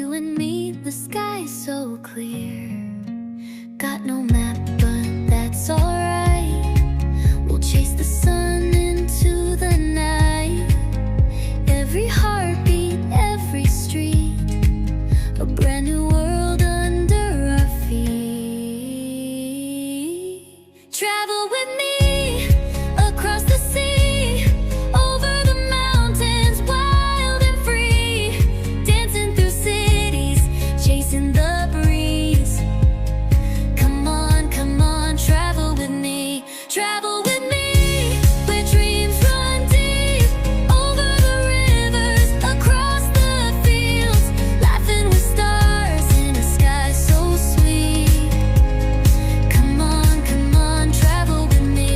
you and me, the sky's so clear. Got no map, but that's alright. We'll chase the sun into the night. Every heartbeat, every street, a brand new world under our feet. Travel with me across the sea, over the mountains, wild and free, dancing through cities, chasing the breeze. Come on, come on, travel with me. Travel with me, where dreams run deep, over the rivers, across the fields, laughing with stars in a sky so sweet. Come on, travel with me.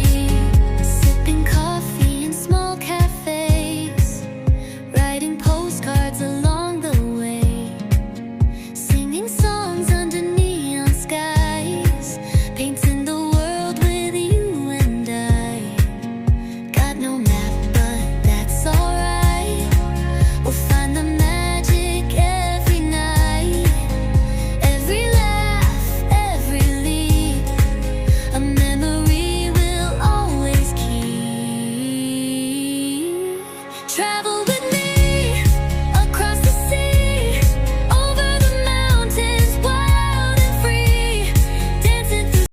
Sipping coffee in small cafes, writing postcards along the way, singing songs under neon skies, painting the world with you and I. Got no map, but that's alright. We'll find the magic every night. Every laugh, every leap, a memory we'll always keep. Travel